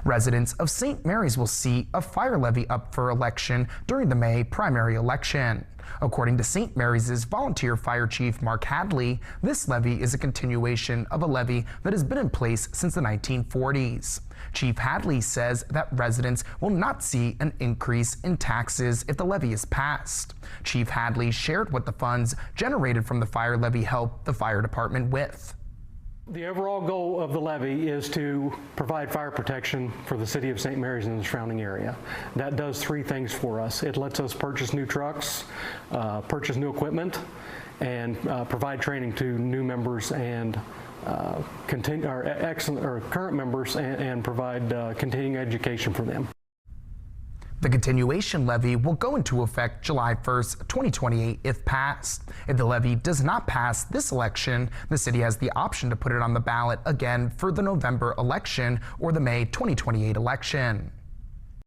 Residents of St. Mary's will see a fire levy up for election during the May primary election. According to St. Mary's volunteer fire chief Mark Hadley, this levy is a continuation of a levy that has been in place since the 1940s. Chief Hadley says that residents will not see an increase in taxes if the levy is passed. Chief Hadley shared what the funds generated from the fire levy help the fire department with. The overall goal of the levy is to provide fire protection for the city of St. Mary's and the surrounding area. That does three things for us. It lets us purchase new trucks, purchase new equipment, and provide training to new members and current members and provide continuing education for them. The continuation levy will go into effect July 1st, 2028 if passed. If the levy does not pass this election, the city has the option to put it on the ballot again for the November election or the May 2028 election.